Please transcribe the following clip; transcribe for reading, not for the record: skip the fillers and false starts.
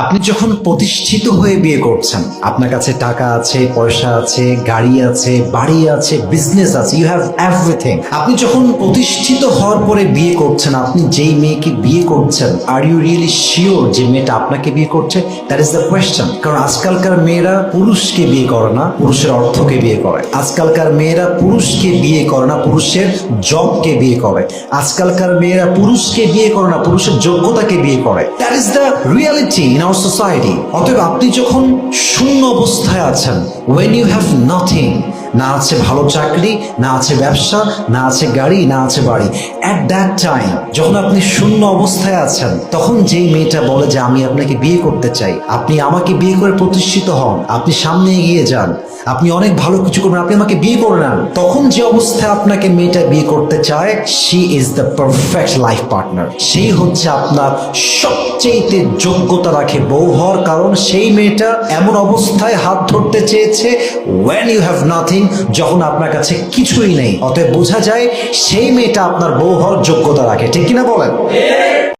আপনি যখন প্রতিষ্ঠিত হয়ে বিয়ে করছেন, আপনার কাছে টাকা আছে, পয়সা আছে, গাড়ি আছে, বাড়ি আছে, বিজনেস আছে, ইউ হ্যাভ এভরিথিং। আপনি যখন প্রতিষ্ঠিত হওয়ার পরে বিয়ে করছেন, আপনি যেই মেয়েকে বিয়ে করছেন, আর ইউ রিয়েলি শিওর যে মেয়েটা আপনাকে বিয়ে করছে? That is the question. কারণ আজকালকার মেয়েরা পুরুষকে বিয়ে করে না, পুরুষের অর্থকে বিয়ে করে। আজকালকার মেয়েরা পুরুষকে বিয়ে করে না, পুরুষের জবকে বিয়ে করে। আজকালকার মেয়েরা পুরুষকে বিয়ে করে না, পুরুষের যোগ্যতাকে বিয়ে করে। That is the reality in our society. অতএব আপনি যখন শূন্য অবস্থায় আছেন, when you have nothing, না আছে ভালো চাকরি, না আছে ব্যবসা, না আছে গাড়ি, না আছে বাড়ি, at that time যখন আপনি শূন্য অবস্থায় আছেন, তখন যেই মেয়েটা বলে যে আমি আপনাকে বিয়ে করতে চাই, আপনি আমাকে বিয়ে করে প্রতিষ্ঠিত হন, আপনি সামনে এগিয়ে যান, আপনি অনেক ভালো কিছু করবেন, আপনি আমাকে বিয়ে করে নেন, তখন যে অবস্থায় আপনাকে মেয়েটা বিয়ে করতে চায়, she is the perfect life partner। সেই হচ্ছে আপনার সবচেয়ে যোগ্যতা রাখে বউ হওয়ার। কারণ সেই মেয়েটা এমন অবস্থায় হাত ধরতে চেয়েছে when you have nothing, যখন আপনার কাছে কিছুই নেই। অতএব বোঝা যায় সেই মেয়েটা আপনার বউ হওয়ার যোগ্যতা রাখে। ঠিক কিনা বলেন?